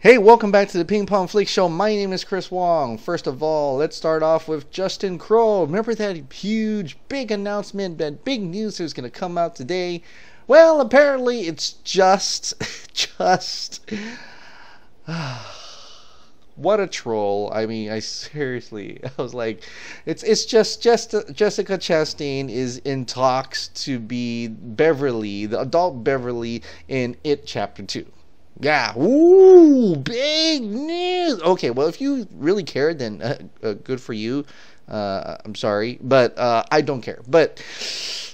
Hey, welcome back to the Ping Pong Flick Show. My name is Chris Wong. First of all, let's start off with Justin Kroll. Remember that huge, big announcement, that big news that was going to come out today? Well, apparently it's just, what a troll. I mean, I seriously, I was like, it's just Jessica Chastain is in talks to be Beverly, the adult Beverly in It Chapter 2. Yeah, ooh, big news. Okay, well, if you really care, then good for you. I'm sorry, but I don't care. But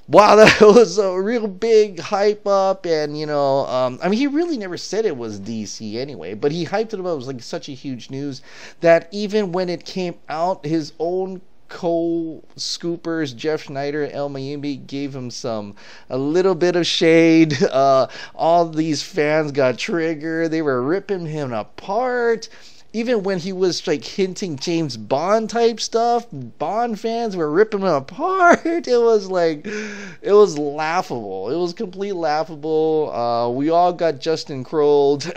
wow, that was a real big hype up, and I mean, he really never said it was DC anyway, but he hyped it up. It was like such a huge news that even when it came out, his own co-scoopers Jeff Snyder and El Mayimbe gave him a little bit of shade. All these fans got triggered. They were ripping him apart. Even when he was like hinting James Bond type stuff, Bond fans were ripping him apart. It was laughable. It was completely laughable. We all got Justin Krolled,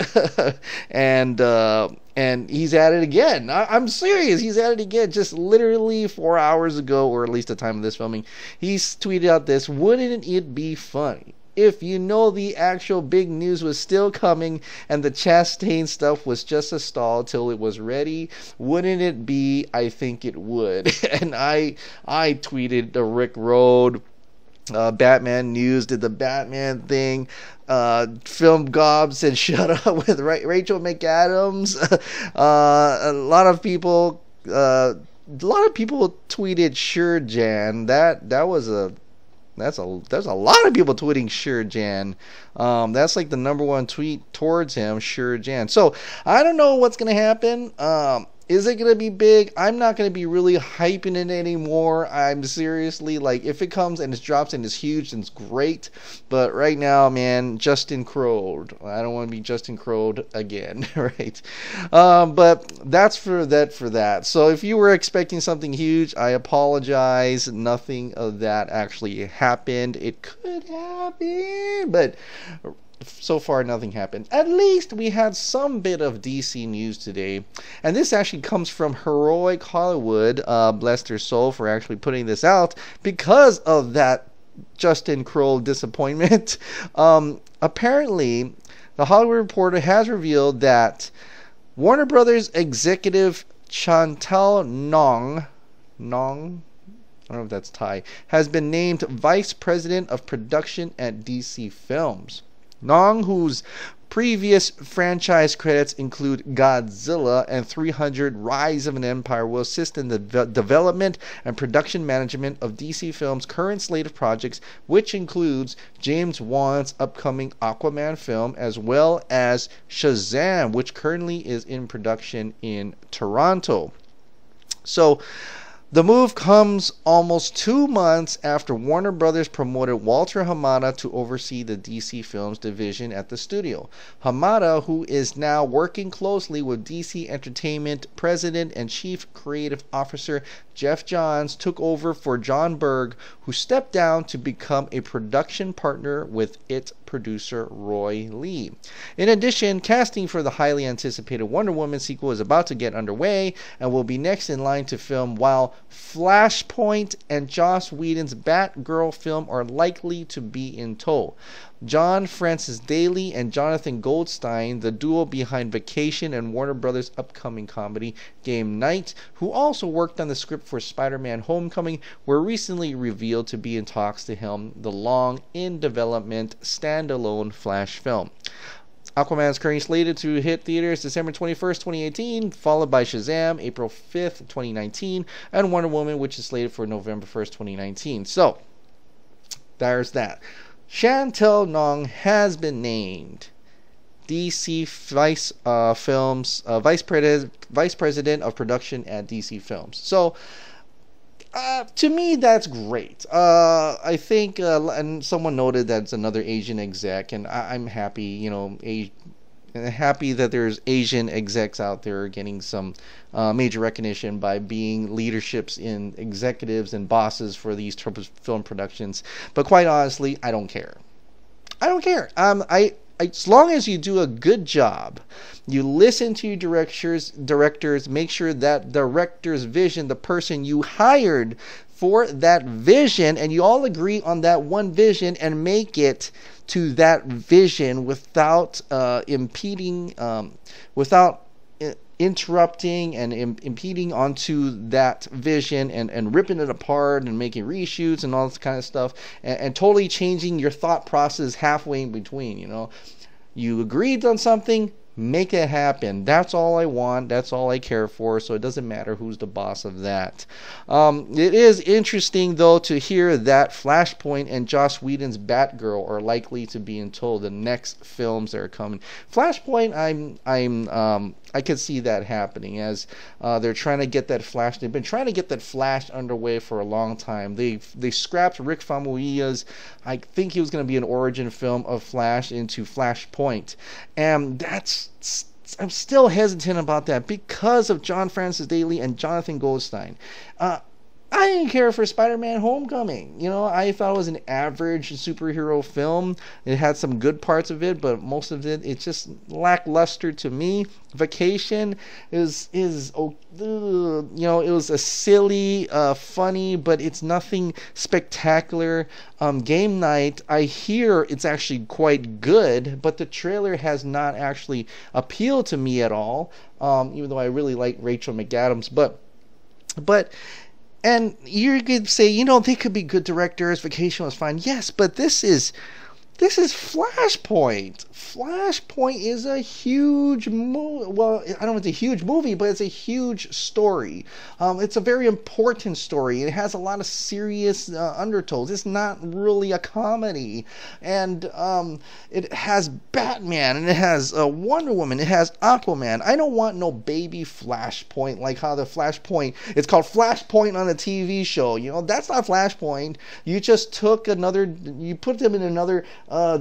and he's at it again. I'm serious. He's at it again. Just literally 4 hours ago, or at least the time of this filming, he's tweeted out this: "Wouldn't it be funny if the actual big news was still coming and the Chastain stuff was just a stall till it was ready? Wouldn't it be? I think it would." And I tweeted the Rick Road. Batman News did the Batman thing. Film Gob said shut up with Rachel McAdams. A lot of people tweeted sure Jan. There's a lot of people tweeting sure Jan. That's like the number one tweet towards him, sure Jan. So I don't know what's gonna happen. Is it going to be big? I'm not going to be really hyping it anymore. I'm seriously, like, if it comes and it drops and it's huge, then it's great. But right now, man, Justin Kroll. I don't want to be Justin Kroll again, right? But that's for that. So if you were expecting something huge, I apologize. Nothing of that actually happened. It could happen, but so far nothing happened. At least we had some bit of DC news today, and this actually comes from Heroic Hollywood. Bless their soul for actually putting this out because of that Justin Kroll disappointment. Apparently the Hollywood Reporter has revealed that Warner Brothers executive Chantal Nong, I don't know if that's Thai, has been named Vice President of Production at DC Films. Nong, whose previous franchise credits include Godzilla and 300 Rise of an Empire, will assist in the development and production management of DC Films' current slate of projects, which includes James Wan's upcoming Aquaman film, as well as Shazam, which currently is in production in Toronto. So the move comes almost 2 months after Warner Brothers promoted Walter Hamada to oversee the DC Films division at the studio. Hamada, who is now working closely with DC Entertainment President and Chief Creative Officer Jeff Johns, took over for John Berg, who stepped down to become a production partner with It producer Roy Lee. In addition, casting for the highly anticipated Wonder Woman sequel is about to get underway and will be next in line to film, while Flashpoint and Joss Whedon's Batgirl film are likely to be in tow. John Francis Daly and Jonathan Goldstein, the duo behind Vacation and Warner Brothers' upcoming comedy Game Night, who also worked on the script for Spider-Man Homecoming, were recently revealed to be in talks to helm the long in-development standalone Flash film. Aquaman is currently slated to hit theaters December 21st, 2018, followed by Shazam April 5th, 2019, and Wonder Woman, which is slated for November 1st, 2019. So, there's that. Chantal Nong has been named DC Vice President of Production at DC Films. So, to me, that's great. I think, and someone noted that it's another Asian exec, and I'm happy, happy that there's Asian execs out there getting some major recognition by being leaderships in executives and bosses for these types of film productions. But quite honestly, I don't care. as long as you do a good job, you listen to your directors, make sure that director's vision, the person you hired for that vision, and you all agree on that one vision and make it to that vision without impeding, without interrupting and impeding onto that vision, and ripping it apart and making reshoots and all this kind of stuff, and totally changing your thought process halfway in between. You agreed on something, make it happen. That's all I want. That's all I care for. So it doesn't matter who's the boss of that. It is interesting, though, to hear that Flashpoint and Joss Whedon's Batgirl are likely to be until the next films that are coming. Flashpoint, I could see that happening, as they're trying to get that Flash. They've been trying to get that Flash underway for a long time. They scrapped Rick Famuyiwa's, I think he was going to be an origin film of Flash, into Flashpoint, and I'm still hesitant about that because of John Francis Daley and Jonathan Goldstein. I didn't care for Spider-Man Homecoming. I thought it was an average superhero film. It had some good parts of it, but most of it's just lackluster to me. Vacation it was a silly, funny, but it's nothing spectacular. Game Night, I hear it's actually quite good, but the trailer has not actually appealed to me at all, even though I really like Rachel McAdams. But and you could say, they could be good directors. Vacation was fine. Yes, but this is Flashpoint. Flashpoint is a huge movie. Well, I don't know if it's a huge movie, but it's a huge story. It's a very important story. It has a lot of serious undertones. It's not really a comedy. And it has Batman, and it has Wonder Woman, it has Aquaman. I don't want no baby Flashpoint, like how the Flashpoint, it's called Flashpoint on a TV show. That's not Flashpoint. You just took you put them in another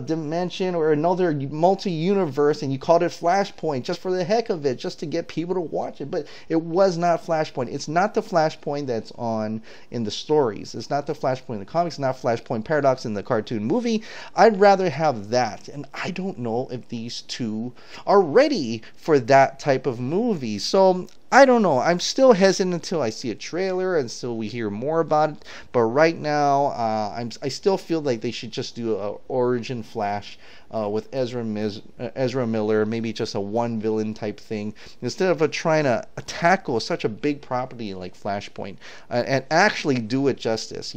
dimension or another multi-universe, and you called it Flashpoint just for the heck of it, just to get people to watch it. But it was not Flashpoint. It's not the Flashpoint that's on in the stories. It's not the Flashpoint in the comics. It's not Flashpoint Paradox in the cartoon movie. I'd rather have that, and I don't know if these two are ready for that type of movie. So I don't know. I'm still hesitant until I see a trailer and until we hear more about it. But right now, I still feel like they should just do a origin Flash with Ezra Miller, maybe just a one villain type thing, instead of trying to tackle such a big property like Flashpoint, and actually do it justice.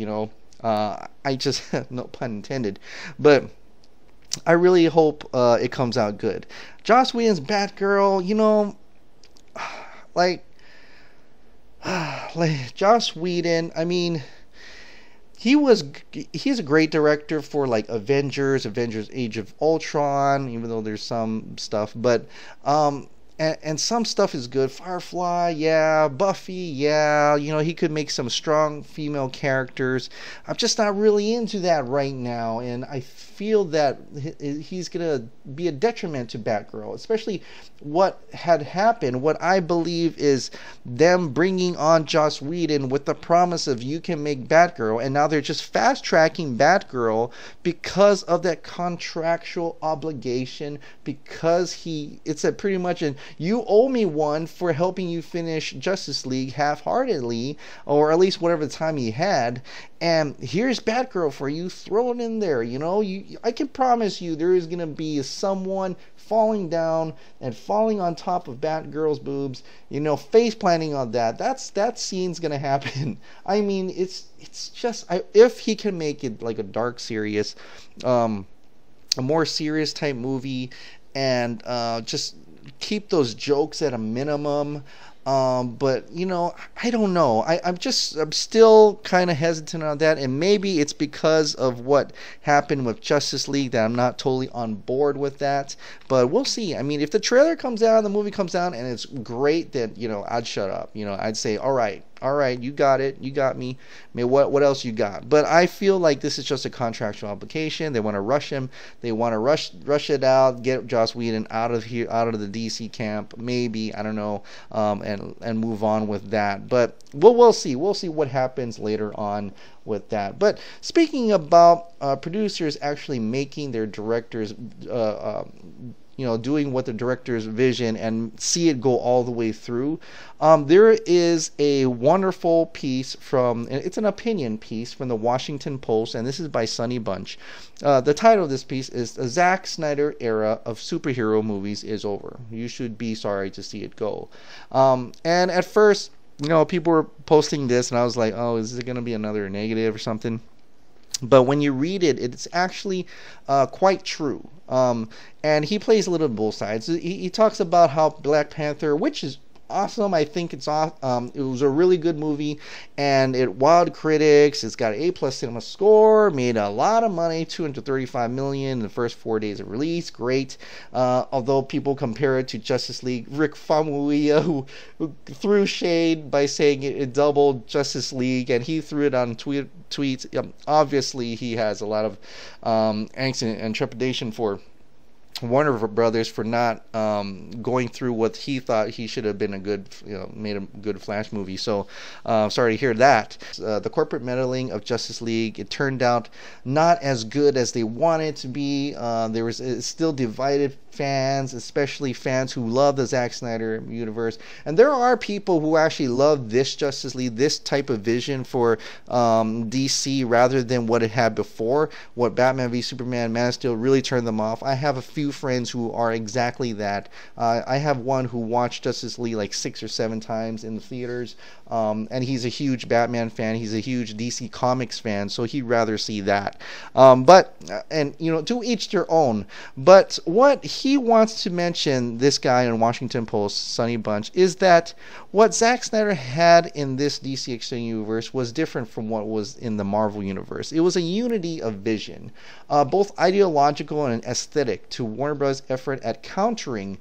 I just no pun intended, but I really hope it comes out good. Joss Whedon's Batgirl, like Joss Whedon, I mean, he's a great director for like Avengers Age of Ultron, even though there's some stuff, but and some stuff is good. Firefly, yeah. Buffy, yeah. He could make some strong female characters. I'm just not really into that right now, and I feel that he's gonna be a detriment to Batgirl, especially what had happened. What I believe is them bringing on Joss Whedon with the promise of you can make Batgirl, and now they're just fast tracking Batgirl because of that contractual obligation, because it's a pretty much an you owe me one for helping you finish Justice League half-heartedly, or at least whatever the time he had, and here's Batgirl for you, throw it in there. I can promise you there is going to be someone falling down and falling on top of Batgirl's boobs, face planting on that scene's going to happen. I mean, it's just, if he can make it like a dark, serious, a more serious type movie, and just keep those jokes at a minimum. But I don't know. I'm still kind of hesitant on that, and maybe it's because of what happened with Justice League that I'm not totally on board with that. But we'll see. I mean, if the trailer comes out, the movie comes out, and it's great, then I'd shut up. I'd say, all right, all right, you got it, you got me. I mean, what else you got? But I feel like this is just a contractual obligation. They want to rush him. They want to rush it out, get Joss Whedon out of here, out of the DC camp. Maybe, I don't know, and move on with that. But we'll see. We'll see what happens later on with that. But speaking about producers actually making their directors doing what the director's vision and see it go all the way through. There is a wonderful piece it's an opinion piece from the Washington Post, and this is by Sonny Bunch. The title of this piece is "The Zack Snyder Era of Superhero Movies is Over. You should be sorry to see it go." And at first, people were posting this, and I was like, oh, is it going to be another negative or something? But when you read it, it's actually quite true. And he plays a little bit both sides. He talks about how Black Panther, which is awesome. I think it's awesome. It was a really good movie, and it wowed critics. It's got an A+ cinema score. Made a lot of money, $235 million in the first 4 days of release. Great. Although people compare it to Justice League, Rick Famuyiwa, who threw shade by saying it doubled Justice League, and he threw it on tweets. Obviously, he has a lot of angst and trepidation for Warner Brothers for not going through what he thought he should have been made a good Flash movie. So sorry to hear that. The corporate meddling of Justice League, it turned out not as good as they wanted it to be. There was still divided fans, especially fans who love the Zack Snyder universe. And there are people who actually love this Justice League, this type of vision for DC rather than what it had before. What Batman v Superman, Man of Steel really turned them off. I have a few friends who are exactly that. I have one who watched Justice League like 6 or 7 times in the theaters, and he's a huge Batman fan. He's a huge DC Comics fan, so he'd rather see that. But to each their own. But what he wants to mention, this guy in Washington Post, Sonny Bunch, is that what Zack Snyder had in this DC Extended Universe was different from what was in the Marvel Universe. It was a unity of vision, both ideological and aesthetic, to Warner Bros. Effort at countering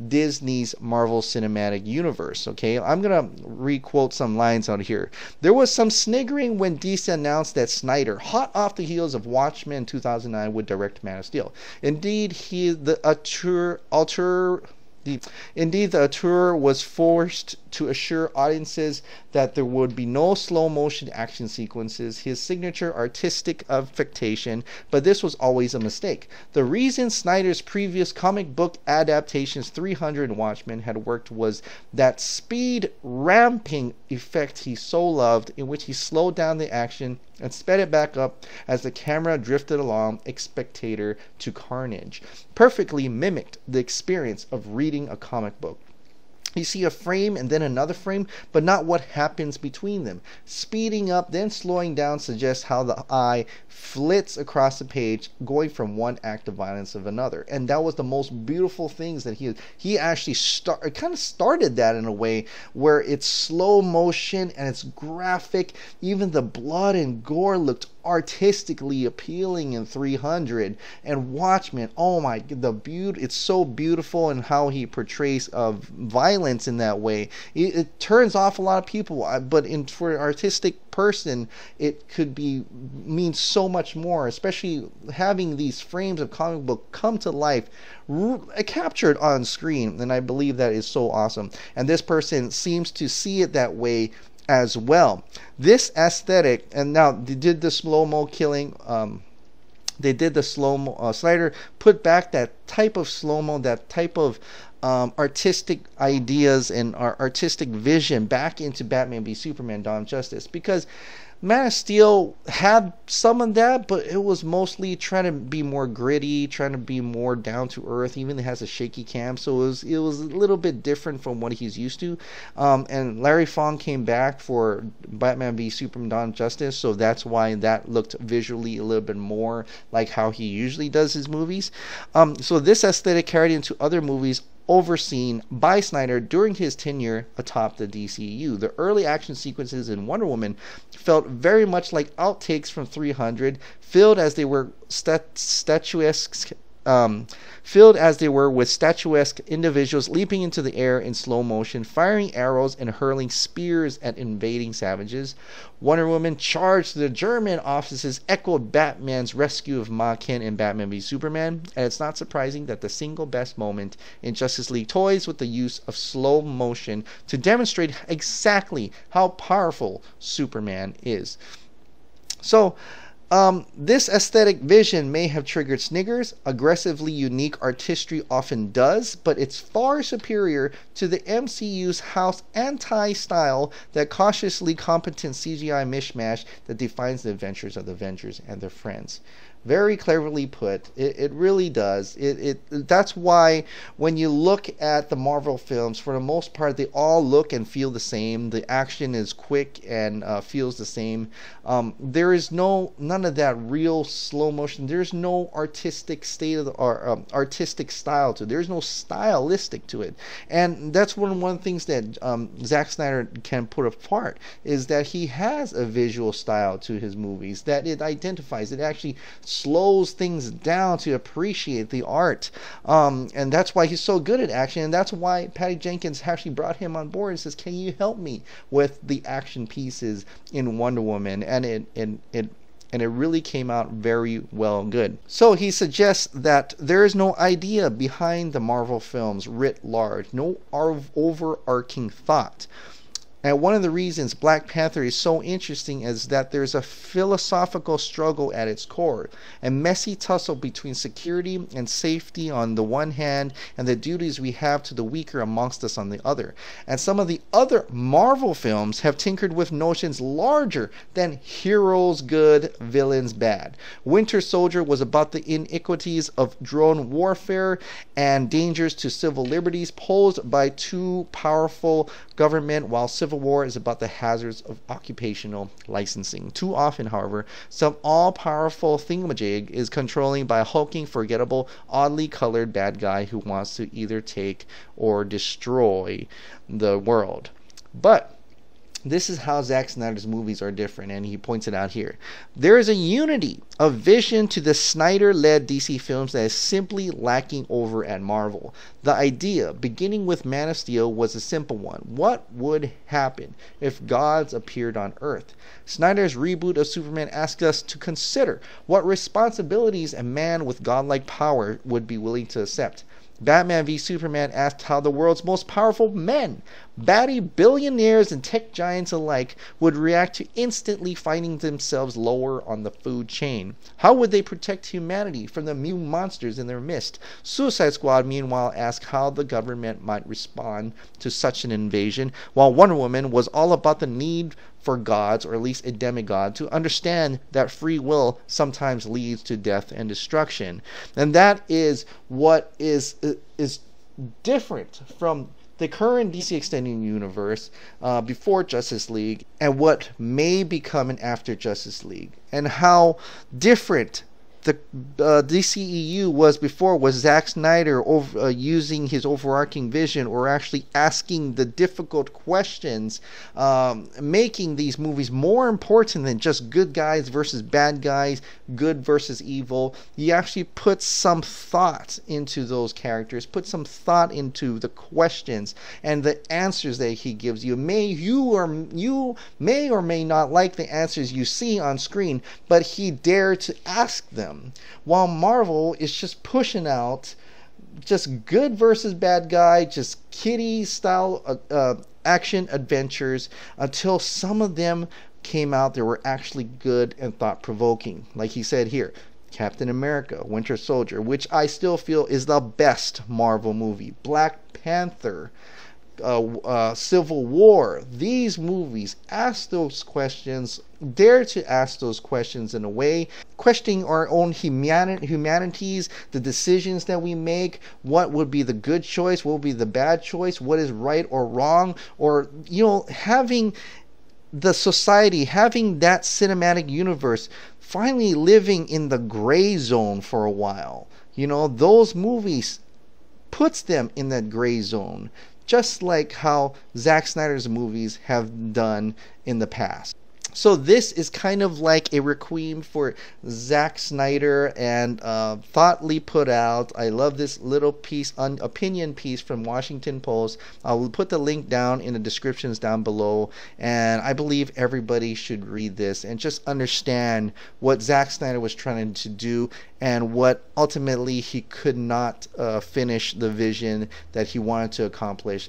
Disney's Marvel Cinematic Universe. Okay, I'm gonna re-quote some lines out here. There was some sniggering when DC announced that Snyder, hot off the heels of Watchmen in 2009, would direct Man of Steel. Indeed, the auteur was forced to assure audiences that there would be no slow motion action sequences, his signature artistic affectation, but this was always a mistake. The reason Snyder's previous comic book adaptations 300 and Watchmen had worked was that speed ramping effect he so loved, in which he slowed down the action and sped it back up as the camera drifted along, spectator to carnage. Perfectly mimicked the experience of reading a comic book. You see a frame and then another frame, but not what happens between them. Speeding up, then slowing down suggests how the eye flits across the page, going from one act of violence of another. And that was the most beautiful things that he actually started that in a way where it's slow motion and it's graphic. Even the blood and gore looked artistically appealing in 300. And Watchmen, oh my, it's so beautiful in how he portrays of violence in that way. It turns off a lot of people, but for an artistic person, it could mean so much more, especially having these frames of comic book come to life, captured on screen. And I believe that is so awesome. And this person seems to see it that way as well. This aesthetic, and now they did the slow-mo killing, they did the slow-mo, Snyder put back that type of slow-mo, that type of artistic ideas and artistic vision back into Batman v Superman Dawn of Justice, because Man of Steel had some of that, but it was mostly trying to be more gritty, trying to be more down to earth. Even it has a shaky cam, so it was a little bit different from what he's used to. And Larry Fong came back for Batman v Superman Dawn of Justice, so that's why that looked visually a little bit more like how he usually does his movies. So this aesthetic carried into other movies overseen by Snyder during his tenure atop the DCU. The early action sequences in Wonder Woman felt very much like outtakes from 300, filled as they were statuesque filled as they were with statuesque individuals leaping into the air in slow motion, firing arrows and hurling spears at invading savages. Wonder Woman charged the German offices echoed Batman's rescue of Ma Kent in Batman v Superman, and it's not surprising that the single best moment in Justice League toys with the use of slow motion to demonstrate exactly how powerful Superman is. So, this aesthetic vision may have triggered sniggers. Aggressively unique artistry often does, but it's far superior to the MCU's house anti-style, that cautiously competent CGI mishmash that defines the adventures of the Avengers and their friends. Very cleverly put. It really does. That's why when you look at the Marvel films, for the most part, they all look and feel the same. The action is quick and feels the same. There is none of that real slow motion. There's no artistic artistic style to it. There's no stylistic to it, and that's one of the things that Zack Snyder can put apart, is that he has a visual style to his movies that it identifies. It actually slows things down to appreciate the art, and that's why he's so good at action, and that's why Patty Jenkins actually brought him on board and says, can you help me with the action pieces in Wonder Woman? And it really came out very well good. So he suggests that there is no idea behind the Marvel films writ large, no overarching thought. And one of the reasons Black Panther is so interesting is that there's a philosophical struggle at its core, a messy tussle between security and safety on the one hand, and the duties we have to the weaker amongst us on the other. And some of the other Marvel films have tinkered with notions larger than heroes good, villains bad. Winter Soldier was about the iniquities of drone warfare and dangers to civil liberties posed by too powerful government, while Civil War is about the hazards of occupational licensing. Too often, however, some all-powerful thingamajig is controlling by a hulking, forgettable, oddly colored bad guy who wants to either take or destroy the world. But this is how Zack Snyder's movies are different, and he points it out here. There is a unity of vision to the Snyder-led DC films that is simply lacking over at Marvel. The idea, beginning with Man of Steel, was a simple one. What would happen if gods appeared on Earth? Snyder's reboot of Superman asked us to consider what responsibilities a man with godlike power would be willing to accept. Batman v Superman asked how the world's most powerful men, batty billionaires and tech giants alike, would react to instantly finding themselves lower on the food chain. How would they protect humanity from the new monsters in their midst? Suicide Squad, meanwhile, asked how the government might respond to such an invasion, while Wonder Woman was all about the need for gods, or at least a demigod, to understand that free will sometimes leads to death and destruction. And that is what is different from the current DC Extended Universe before Justice League, and what may become an after Justice League, and how different the DCEU was before, was Zack Snyder using his overarching vision, or actually asking the difficult questions, making these movies more important than just good guys versus bad guys, good versus evil. He actually put some thought into those characters, put some thought into the questions and the answers that he gives you. You may or may not like the answers you see on screen, but he dared to ask them. While Marvel is just pushing out just good versus bad guy, just kiddie style action adventures, until some of them came out that were actually good and thought-provoking. Like he said here, Captain America, Winter Soldier, which I still feel is the best Marvel movie. Black Panther, Civil War. These movies ask those questions, dare to ask those questions in a way, questioning our own humanities, the decisions that we make, what would be the good choice, what would be the bad choice, what is right or wrong, or, having the society, having that cinematic universe finally living in the gray zone for a while. Those movies puts them in that gray zone, just like how Zack Snyder's movies have done in the past. So this is kind of like a requiem for Zack Snyder, and thoughtfully put out. I love this little piece, opinion piece from Washington Post. I'll put the link down in the descriptions down below, and I believe everybody should read this and just understand what Zack Snyder was trying to do and what ultimately he could not finish the vision that he wanted to accomplish.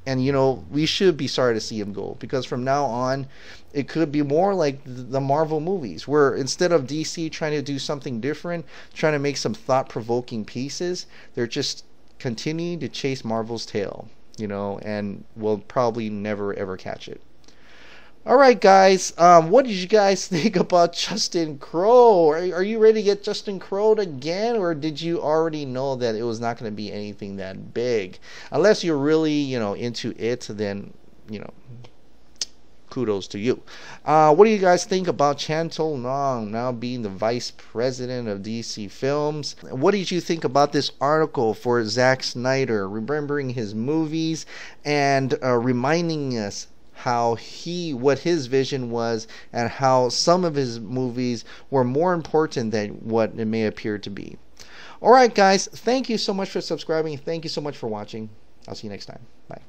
And you know, we should be sorry to see him go, because from now on it could be more like the Marvel movies, where instead of DC trying to do something different, trying to make some thought-provoking pieces, they're just continuing to chase Marvel's tail, you know, and will probably never ever catch it. Alright guys, what did you guys think about Justin Kroll? Are you ready to get Justin Kroll again, or did you already know that it was not going to be anything that big? Unless you're really, you know, into it, then, you know, kudos to you. What do you guys think about Chantal Nong now being the vice president of DC Films? What did you think about this article for Zack Snyder, remembering his movies and reminding us what his vision was, and how some of his movies were more important than what it may appear to be? Alright guys, thank you so much for subscribing. Thank you so much for watching. I'll see you next time. Bye.